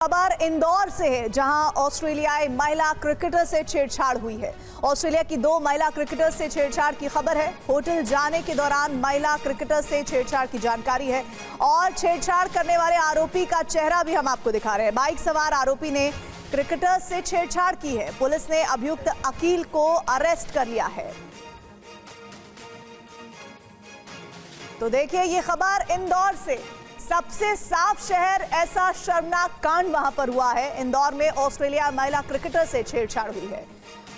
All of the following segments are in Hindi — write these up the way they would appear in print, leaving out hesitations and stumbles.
खबर इंदौर से है, जहां ऑस्ट्रेलियाई महिला क्रिकेटर से छेड़छाड़ हुई है। ऑस्ट्रेलिया की 2 महिला क्रिकेटर से छेड़छाड़ की खबर है। होटल जाने के दौरान महिला क्रिकेटर से छेड़छाड़ की जानकारी है और छेड़छाड़ करने वाले आरोपी का चेहरा भी हम आपको दिखा रहे हैं। बाइक सवार आरोपी ने क्रिकेटर से छेड़छाड़ की है। पुलिस ने अभियुक्त अकील को अरेस्ट कर लिया है। तो देखिए ये खबर इंदौर से, सबसे साफ शहर, ऐसा शर्मनाक कांड वहां पर हुआ है। इंदौर में ऑस्ट्रेलिया महिला क्रिकेटर से छेड़छाड़ हुई है।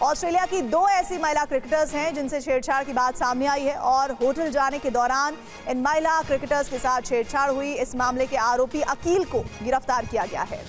ऑस्ट्रेलिया की 2 ऐसी महिला क्रिकेटर्स हैं जिनसे छेड़छाड़ की बात सामने आई है और होटल जाने के दौरान इन महिला क्रिकेटर्स के साथ छेड़छाड़ हुई। इस मामले के आरोपी अकील को गिरफ्तार किया गया है।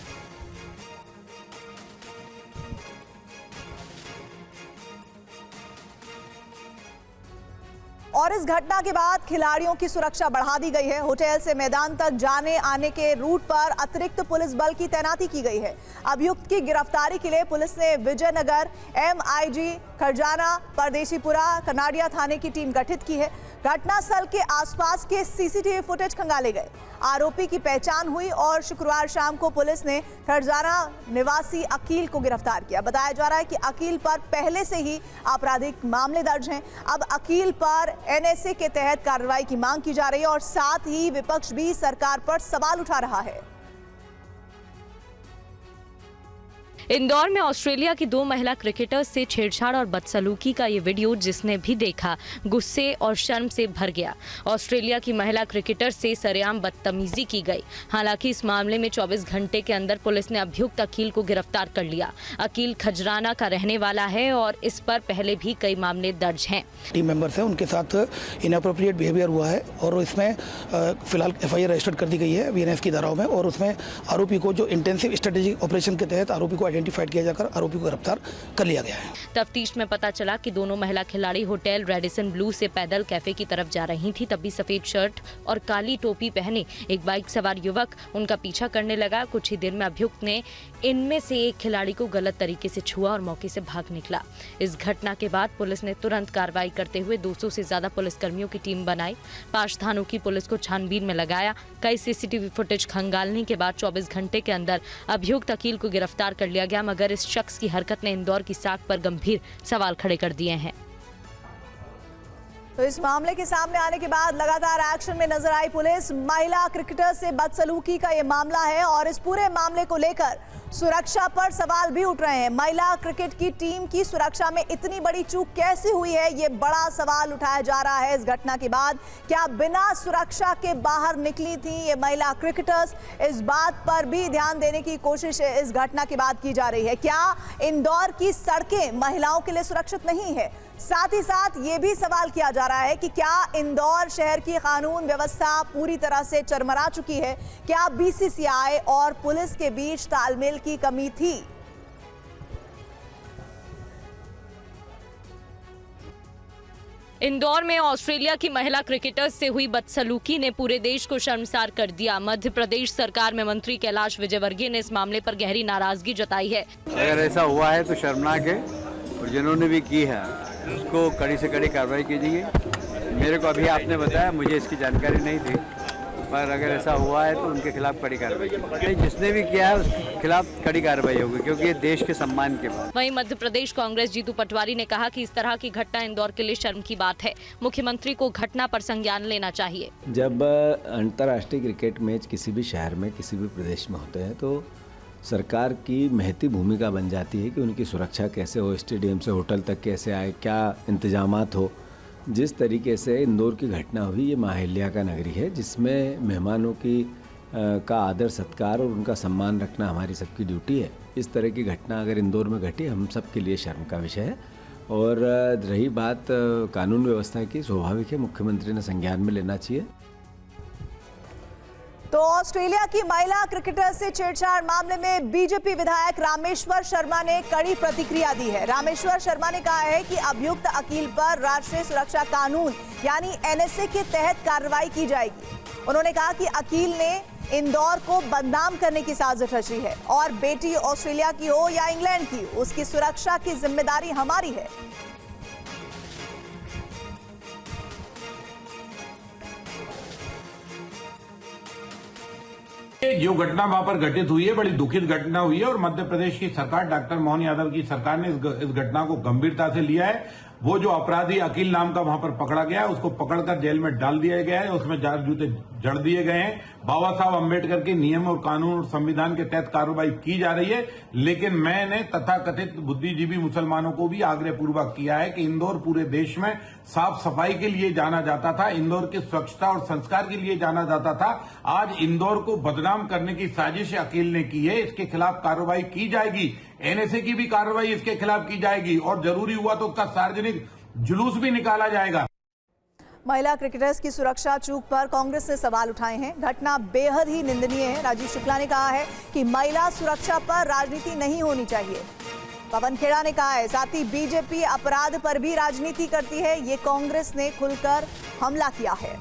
और इस घटना के बाद खिलाड़ियों की सुरक्षा बढ़ा दी गई है। होटल से मैदान तक जाने आने के रूट पर अतिरिक्त पुलिस बल की तैनाती की गई है। अभियुक्त की गिरफ्तारी के लिए पुलिस ने विजयनगर, MIG खरजाना, परदेशीपुरा, कनाडिया थाने की टीम गठित की है। घटनास्थल के आसपास के CCTV फुटेज खंगाले गए। आरोपी की पहचान हुई और शुक्रवार शाम को पुलिस ने खरजाना निवासी अकील को गिरफ्तार किया। बताया जा रहा है कि अकील पर पहले से ही आपराधिक मामले दर्ज हैं। अब अकील पर NSA के तहत कार्रवाई की मांग की जा रही है और साथ ही विपक्ष भी सरकार पर सवाल उठा रहा है। इंदौर में ऑस्ट्रेलिया की 2 महिला क्रिकेटर्स से छेड़छाड़ और बदसलूकी का ये वीडियो जिसने भी देखा गुस्से और शर्म से भर गया। ऑस्ट्रेलिया की महिला क्रिकेटर से सरेआम बदतमीजी की गई। हालांकि इस मामले में 24 घंटे के अंदर पुलिस ने अभियुक्त अकील को गिरफ्तार कर लिया। अकील खजराना का रहने वाला है और इस पर पहले भी कई मामले दर्ज हैं। टीम मेंबर्स हैं, उनके साथ इनअप्रोप्रिएट बिहेवियर हुआ है और इसमें फिलहाल FIR रजिस्टर्ड कर दी गई है BNF की धाराओं में। और उसमें आरोपी को, जो इंटेंसिव स्ट्रेटेजिक ऑपरेशन के तहत आरोपी को आइडेंटिफाइड किया जाकर आरोपी को गिरफ्तार कर लिया गया है। तफ्तीश में पता चला कि दोनों महिला खिलाड़ी होटल रेडिसन ब्लू से पैदल कैफे की तरफ जा रही थी। तभी सफेद शर्ट और काली टोपी पहने एक बाइक सवार युवक उनका पीछा करने लगा। कुछ ही देर में अभियुक्त ने इनमें से एक खिलाड़ी को गलत तरीके से छुआ और मौके से भाग निकला। इस घटना के बाद पुलिस ने तुरंत कार्रवाई करते हुए 200 से ज्यादा पुलिसकर्मियों की टीम बनाई। 5 थानों की पुलिस को छानबीन में लगाया। कई CCTV फुटेज खंगालने के बाद 24 घंटे के अंदर अभियुक्त अकील को गिरफ्तार कर लिया गया। मगर इस शख्स की हरकत ने इंदौर की साख पर गंभीर सवाल खड़े कर दिए हैं। तो इस मामले के सामने आने के बाद लगातार एक्शन में नजर आई पुलिस। महिला क्रिकेटर से बदसलूकी का ये मामला है और इस पूरे मामले को लेकर सुरक्षा पर सवाल भी उठ रहे हैं। महिला क्रिकेट की टीम की सुरक्षा में इतनी बड़ी चूक कैसे हुई है, ये बड़ा सवाल उठाया जा रहा है इस घटना के बाद। क्या बिना सुरक्षा के बाहर निकली थी ये महिला क्रिकेटर्स? इस बात पर भी ध्यान देने की कोशिश इस घटना के बाद की जा रही है। क्या इंदौर की सड़कें महिलाओं के लिए सुरक्षित नहीं है? साथ ही साथ ये भी सवाल किया जा रहा है कि क्या इंदौर शहर की कानून व्यवस्था पूरी तरह से चरमरा चुकी है? क्या BCCI और पुलिस के बीच तालमेल की कमी थी? इंदौर में ऑस्ट्रेलिया की महिला क्रिकेटर्स से हुई बदसलूकी ने पूरे देश को शर्मसार कर दिया। मध्य प्रदेश सरकार में मंत्री कैलाश विजयवर्गीय ने इस मामले पर गहरी नाराजगी जताई है। अगर ऐसा हुआ है तो शर्मनाक है और जिन्होंने भी की है उसको कड़ी से कड़ी कार्रवाई कीजिए। मेरे को अभी आपने बताया, मुझे इसकी जानकारी नहीं थी, पर अगर ऐसा हुआ है तो उनके खिलाफ कड़ी कार्रवाई कीजिए। जिसने भी किया है उसके खिलाफ कड़ी कार्रवाई होगी, क्योंकि ये देश के सम्मान के बाद। वहीं मध्य प्रदेश कांग्रेस जीतू पटवारी ने कहा कि इस तरह की घटना इंदौर के लिए शर्म की बात है। मुख्यमंत्री को घटना पर संज्ञान लेना चाहिए। जब अंतर्राष्ट्रीय क्रिकेट मैच किसी भी शहर में, किसी भी प्रदेश में होते हैं तो सरकार की महती भूमिका बन जाती है कि उनकी सुरक्षा कैसे हो, स्टेडियम से होटल तक कैसे आए, क्या इंतजामात हो। जिस तरीके से इंदौर की घटना हुई, ये माहिल्या का नगरी है जिसमें मेहमानों की का आदर सत्कार और उनका सम्मान रखना हमारी सबकी ड्यूटी है। इस तरह की घटना अगर इंदौर में घटी, हम सब के लिए शर्म का विषय है। और रही बात कानून व्यवस्था की, स्वाभाविक है मुख्यमंत्री ने संज्ञान में लेना चाहिए। तो ऑस्ट्रेलिया की महिला क्रिकेटर से छेड़छाड़ मामले में बीजेपी विधायक रामेश्वर शर्मा ने कड़ी प्रतिक्रिया दी है। रामेश्वर शर्मा ने कहा है कि अभियुक्त अकील पर राष्ट्रीय सुरक्षा कानून यानी NSA के तहत कार्रवाई की जाएगी। उन्होंने कहा कि अकील ने इंदौर को बदनाम करने की साजिश रची है और बेटी ऑस्ट्रेलिया की हो या इंग्लैंड की, उसकी सुरक्षा की जिम्मेदारी हमारी है। जो घटना वहां पर घटित हुई है बड़ी दुखित घटना हुई है और मध्य प्रदेश की सरकार, डॉक्टर मोहन यादव की सरकार ने इस घटना को गंभीरता से लिया है। वो जो अपराधी अकील नाम का वहां पर पकड़ा गया है उसको पकड़कर जेल में डाल दिया गया है, उसमें चार जूते जड़ दिए गए हैं। बाबा साहब अम्बेडकर के नियम और कानून और संविधान के तहत कार्रवाई की जा रही है। लेकिन मैंने तथाकथित बुद्धिजीवी मुसलमानों को भी आग्रह पूर्वक किया है कि इंदौर पूरे देश में साफ सफाई के लिए जाना जाता था, इंदौर की स्वच्छता और संस्कार के लिए जाना जाता था। आज इंदौर को बदनाम करने की साजिश अकील ने की है, इसके खिलाफ कार्रवाई की जाएगी। एनएसए की भी कार्रवाई इसके खिलाफ की जाएगी और जरूरी हुआ तो उसका सार्वजनिक जुलूस भी निकाला जाएगा। महिला क्रिकेटर्स की सुरक्षा चूक पर कांग्रेस ने सवाल उठाए हैं। घटना बेहद ही निंदनीय है। राजीव शुक्ला ने कहा है कि महिला सुरक्षा पर राजनीति नहीं होनी चाहिए। पवन खेड़ा ने कहा है, साथ ही बीजेपी अपराध पर भी राजनीति करती है। ये कांग्रेस ने खुलकर हमला किया है।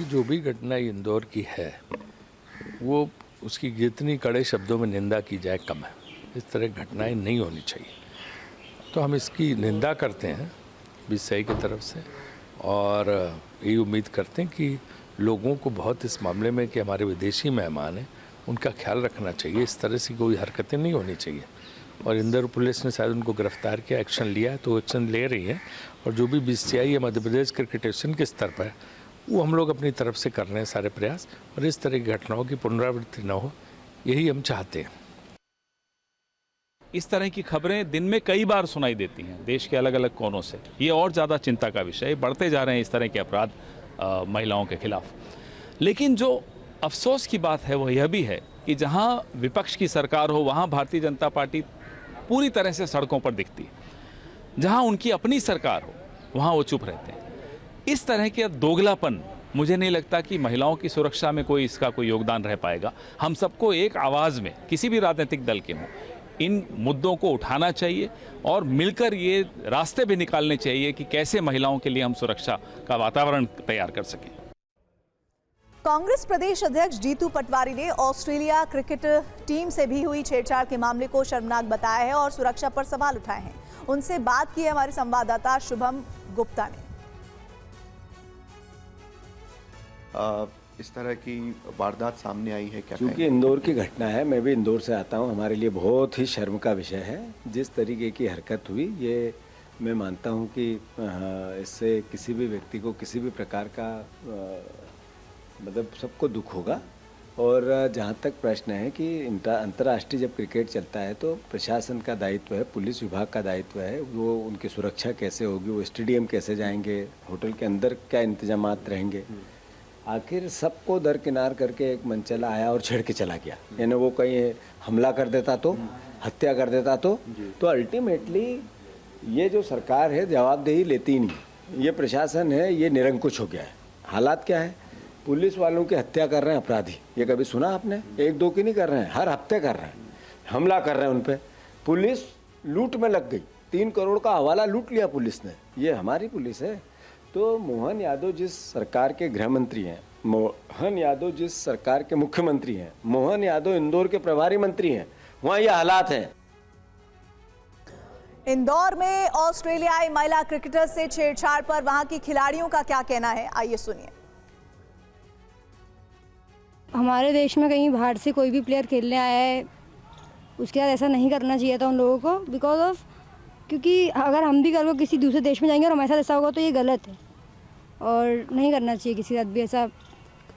जो भी घटना इंदौर की है वो उसकी जितनी कड़े शब्दों में निंदा की जाए कम है। इस तरह घटनाएं नहीं होनी चाहिए, तो हम इसकी निंदा करते हैं बीसीसीआई की तरफ से और यही उम्मीद करते हैं कि लोगों को बहुत इस मामले में कि हमारे विदेशी मेहमान हैं उनका ख्याल रखना चाहिए। इस तरह से कोई हरकतें नहीं होनी चाहिए और इंदौर पुलिस ने शायद उनको गिरफ्तार किया, एक्शन लिया है तो एक्शन ले रही है। और जो भी बीसीसीआई या मध्य प्रदेश क्रिकेट एसोसिएशन के स्तर पर है वो हम लोग अपनी तरफ से कर रहे हैं सारे प्रयास, और इस तरह की घटनाओं की पुनरावृत्ति न हो यही हम चाहते हैं। इस तरह की खबरें दिन में कई बार सुनाई देती हैं देश के अलग अलग कोनों से। ये और ज़्यादा चिंता का विषय है। बढ़ते जा रहे हैं इस तरह के अपराध महिलाओं के खिलाफ। लेकिन जो अफसोस की बात है वो यह भी है कि जहां विपक्ष की सरकार हो वहां भारतीय जनता पार्टी पूरी तरह से सड़कों पर दिखती है। जहां उनकी अपनी सरकार हो वहां वो चुप रहते हैं। इस तरह के दोगलापन मुझे नहीं लगता कि महिलाओं की सुरक्षा में कोई इसका कोई योगदान रह पाएगा। हम सबको एक आवाज़ में, किसी भी राजनीतिक दल के हों, इन मुद्दों को उठाना चाहिए और मिलकर ये रास्ते भी निकालने चाहिए कि कैसे महिलाओं के लिए हम सुरक्षा का वातावरण तैयार कर सकें। कांग्रेस प्रदेश अध्यक्ष जीतू पटवारी ने ऑस्ट्रेलिया क्रिकेट टीम से भी हुई छेड़छाड़ के मामले को शर्मनाक बताया है और सुरक्षा पर सवाल उठाए हैं। उनसे बात की है हमारे संवाददाता शुभम गुप्ता ने। इस तरह की वारदात सामने आई है क्या? क्योंकि इंदौर की घटना है, मैं भी इंदौर से आता हूं, हमारे लिए बहुत ही शर्म का विषय है। जिस तरीके की हरकत हुई ये मैं मानता हूं कि इससे किसी भी व्यक्ति को किसी भी प्रकार का मतलब सबको दुख होगा। और जहां तक प्रश्न है कि अंतर्राष्ट्रीय जब क्रिकेट चलता है तो प्रशासन का दायित्व है, पुलिस विभाग का दायित्व है, वो उनकी सुरक्षा कैसे होगी, वो स्टेडियम कैसे जाएंगे, होटल के अंदर क्या इंतजामात रहेंगे। आखिर सबको दरकिनार करके एक मनचला आया और छेड़ के चला गया। यानी वो कहीं हमला कर देता तो, हत्या कर देता तो अल्टीमेटली ये जो सरकार है जवाबदेही लेती नहीं। ये प्रशासन है ये निरंकुश हो गया है। हालात क्या है, पुलिस वालों की हत्या कर रहे हैं अपराधी। ये कभी सुना आपने? एक दो की नहीं कर रहे हैं, हर हफ्ते कर रहे हैं, हमला कर रहे हैं उन पर। पुलिस लूट में लग गई, 3 करोड़ का हवाला लूट लिया पुलिस ने। ये हमारी पुलिस है। तो मोहन यादव जिस सरकार के गृह मंत्री हैं, मोहन यादव जिस सरकार के मुख्यमंत्री हैं, मोहन यादव इंदौर के प्रभारी मंत्री हैं, वहाँ ये हालात हैं। इंदौर में ऑस्ट्रेलियाई महिला क्रिकेटर से छेड़छाड़ पर वहां की खिलाड़ियों का क्या कहना है, आइए सुनिए। हमारे देश में कहीं बाहर से कोई भी प्लेयर खेलने आया है उसके साथ ऐसा नहीं करना चाहिए था उन लोगों को, बिकॉज ऑफ क्योंकि अगर हम भी कल को किसी दूसरे देश में जाएंगे और हमारे साथ ऐसा होगा तो ये गलत है और नहीं करना चाहिए किसी साथ भी ऐसा।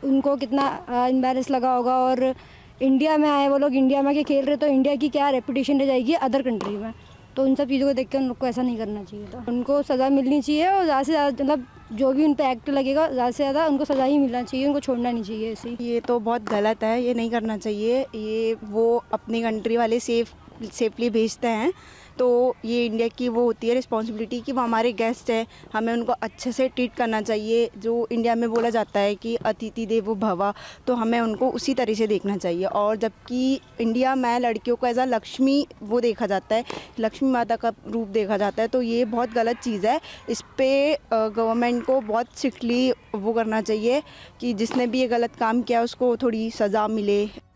उनको कितना इम्बैरेस लगा होगा। और इंडिया में आए वो लोग, इंडिया में के खेल रहे तो इंडिया की क्या रेपुटेशन रह जाएगी अदर कंट्री में। तो उन सब चीज़ों को देख के उन लोग को ऐसा नहीं करना चाहिए था। उनको सज़ा मिलनी चाहिए और ज़्यादा से ज़्यादा मतलब जो भी उन पर एक्ट लगेगा ज़्यादा से ज़्यादा उनको सज़ा ही मिलना चाहिए, उनको छोड़ना नहीं चाहिए ऐसे। ये तो बहुत गलत है, ये नहीं करना चाहिए। ये वो अपनी कंट्री वाले सेफली भेजते हैं तो ये इंडिया की वो होती है रिस्पॉन्सिबिलिटी कि वो हमारे गेस्ट हैं, हमें उनको अच्छे से ट्रीट करना चाहिए। जो इंडिया में बोला जाता है कि अतिथि देवो भव, तो हमें उनको उसी तरह से देखना चाहिए। और जबकि इंडिया में लड़कियों को एज अ लक्ष्मी वो देखा जाता है, लक्ष्मी माता का रूप देखा जाता है, तो ये बहुत गलत चीज़ है। इस पर गवर्नमेंट को बहुत स्ट्रिक्टली वो करना चाहिए कि जिसने भी ये गलत काम किया उसको थोड़ी सज़ा मिले।